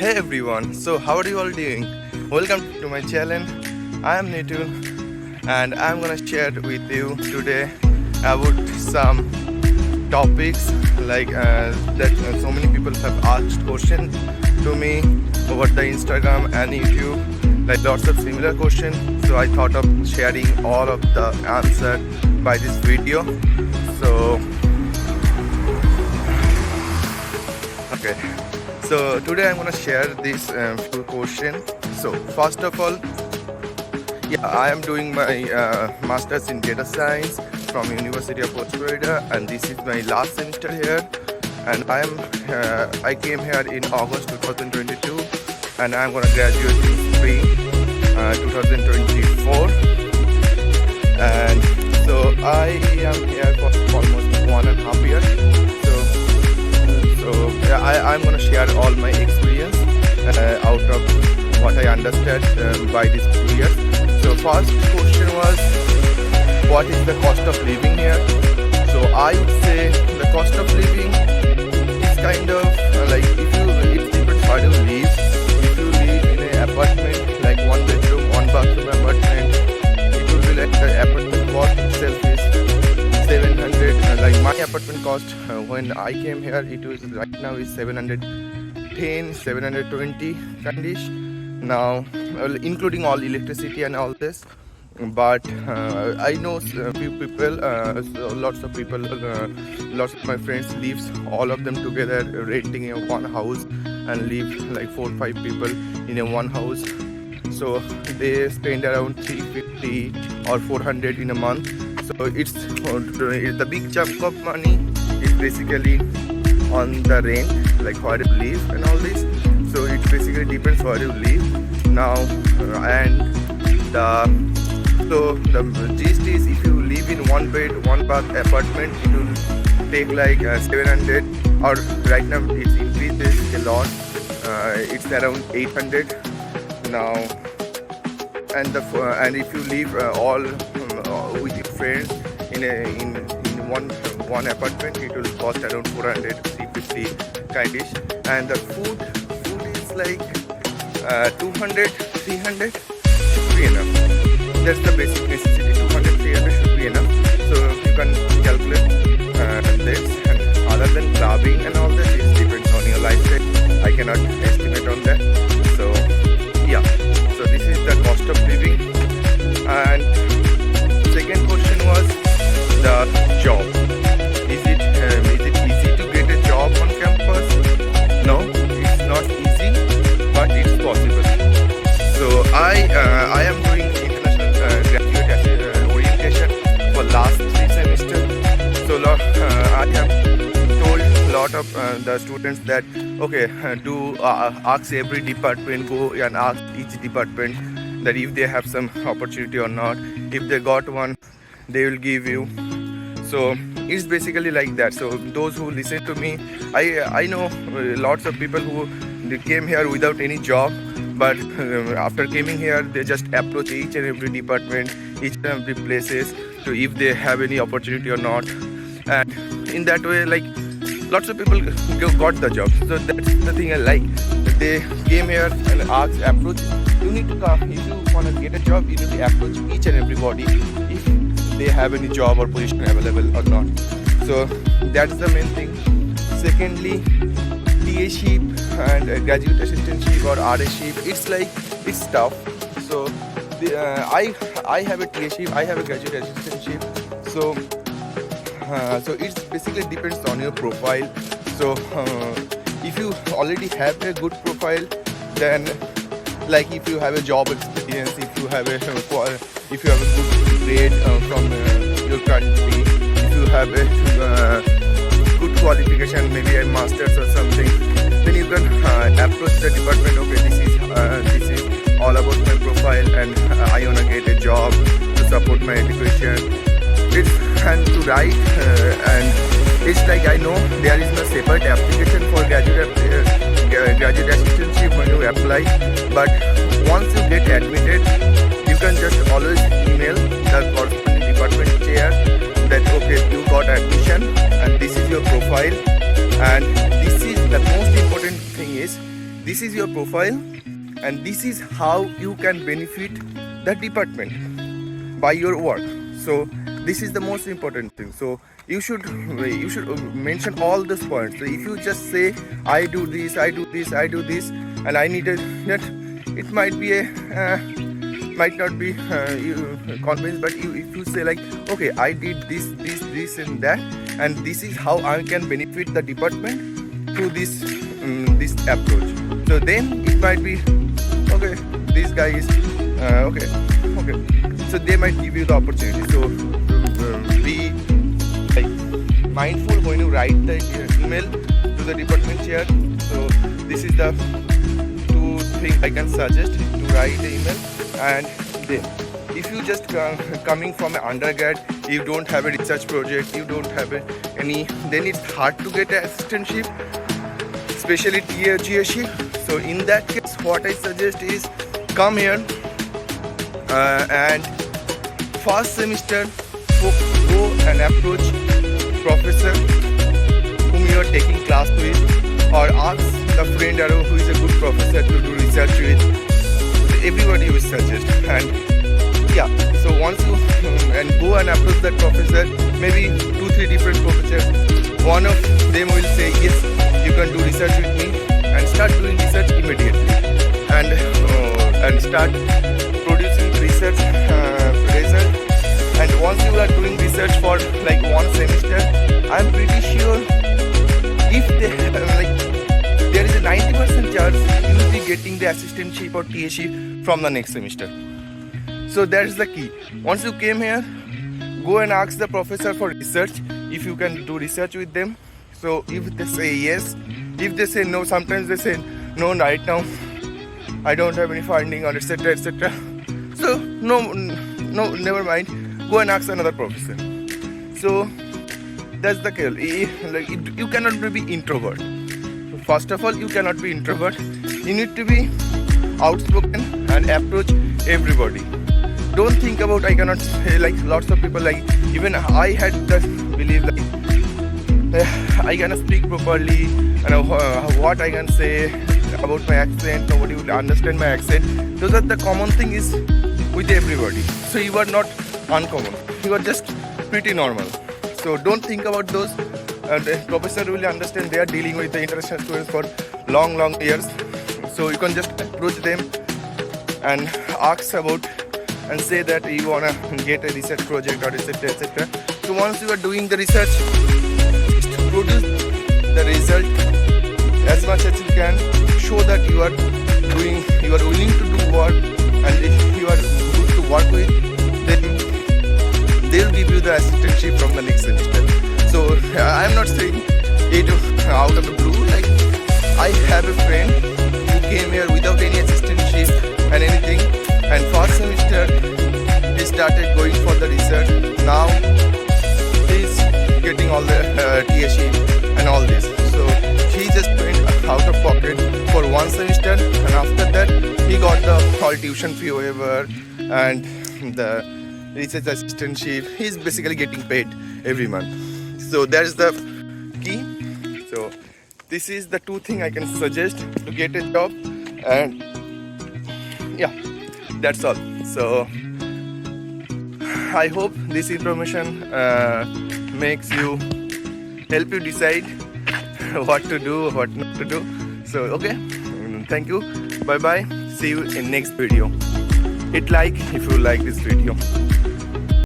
Hey everyone, so how are you all doing? Welcome to my channel. I am Nitu and I'm gonna share with you today about some topics like that so many people have asked questions to me over the Instagram and YouTube, like lots of similar questions. So I thought of sharing all of the answer by this video. So okay. So today I'm gonna share this few questions. So first of all, I am doing my masters in data science from University of West Florida, and this is my last semester here. And I came here in August 2022, and I'm gonna graduate in spring 2024. And so I am here for almost 1.5 years. I'm gonna share all my experience out of what I understood by this 2 years. So first question was, what is the cost of living here? So I would say the cost of living is kind of like it depends how you live. If you live in an apartment, like 1 bedroom, 1 bathroom apartment, it will be like the apartment cost itself is 700. Like my apartment cost when I came here, it was right now is 710, 720 kindish. Now, including all electricity and all this. But I know a few people, lots of people, lots of my friends lives all of them together, renting a one house and live like 4 or 5 people in a one house. So they spend around 350 or 400 in a month. So it's the big chunk of money is basically on the rent, like where you live and all this. So it basically depends where you live now. And the gist is, if you live in 1 bed, 1 bath apartment, it will take like 700, or right now it's increases a lot. It's around 800 now. And if you live all with your friends in one apartment, it will cost around 400, 350 kindish. And the food is like 200, 300 should be enough. That's the basic necessity. 200, 300 should be enough. So you can calculate this. And other than clubbing and all that, it depends on your lifestyle. I cannot estimate on that. So yeah. So this is the cost of living. And second question was the job. Is it easy to get a job on campus? No, it's not easy, but it's possible. So I am doing international graduate orientation for last 3 semesters. So I have told a lot of the students that okay, do ask every department, go and ask each department that if they have some opportunity or not. If they got one, they will give you. So it's basically like that. So those who listen to me, I know lots of people who they came here without any job, but after coming here, they just approach each and every department, each and every places to if they have any opportunity or not. And in that way, like lots of people got the job. So that's the thing I like. They came here and approach. You need to come. If you want to get a job, you need to approach each and everybody if they have any job or position available or not. So that's the main thing. Secondly, TA-ship and graduate assistantship or RA-ship, it's tough. So I have a TA-ship, I have a graduate assistantship. So it's basically depends on your profile. So if you already have a good profile, then like if you have a job experience, if you have a good grade from your country, if you have a good qualification, maybe a master's or something, then you can approach the department. Okay, this is all about my profile, and I wanna get a job to support my education. And to write, and it's like I know there is no separate application for graduate assistantship when you apply, but once you get admitted, you can just always email the corresponding department chair that okay, you got admission and this is your profile, and this is the most important thing is this is your your profile, and this is how you can benefit the department by your work. So this is the most important thing. So you should mention all these points. So if you just say I do this, and I need that, it might be might not be convinced, but if you say like, okay, I did this and that, and this is how I can benefit the department through this approach. So then it might be okay. This guy is okay. So they might give you the opportunity. So be like mindful when you write the email to the department chair. So this is the two things I can suggest to write the email. And then if you just coming from an undergrad, you don't have a research project, you don't have any, then it's hard to get an assistantship, especially GSE. So in that case, what I suggest is come here and first semester go and approach professor whom you are taking class with, or ask the friend who is a good professor to do research with. Everybody will suggest. And yeah, so once you and go and approach that professor, maybe 2-3 different professors, one of them will say yes, you can do research with me, and start doing research immediately, and start producing research result. And once you are doing research for like one semester, I'm pretty sure if they have there is a 90% chance you will be getting the assistantship or TAship from the next semester. So that's the key. Once you came here, go and ask the professor for research if you can do research with them. So if they say yes, if they say no, sometimes they say no, right now I don't have any funding, or etc. So no, never mind. Go and ask another professor. So that's the key. You cannot be introvert. First of all, you cannot be introvert. You need to be outspoken and approach everybody. Don't think about I cannot say, like lots of people, like even I had that belief like I cannot speak properly, and what I can say about my accent, nobody will understand my accent. Those are the common thing is with everybody. So you are not uncommon. You are just pretty normal. So don't think about those. The professor will understand. They are dealing with the international students for long years. So you can just approach them and ask about and say that you wanna get a research project or etc. So once you are doing the research, produce the result as much as you can. Show that you are willing to do work, and if you are good to work with, then they'll give you the assistantship from the next semester. So I'm not saying it out of the blue. Like I have a friend who came here without any assistantship and anything, and first semester he started going for the research. Now he's getting all the TAship and all this. So he just went out of pocket for one semester, and after that he got the all tuition fee waiver and the research assistantship. He's basically getting paid every month. So that's the key. So this is the two things I can suggest to get a job, and yeah, that's all. So I hope this information help you decide what to do, what not to do. So okay, thank you, bye bye, see you in next video. Hit like if you like this video.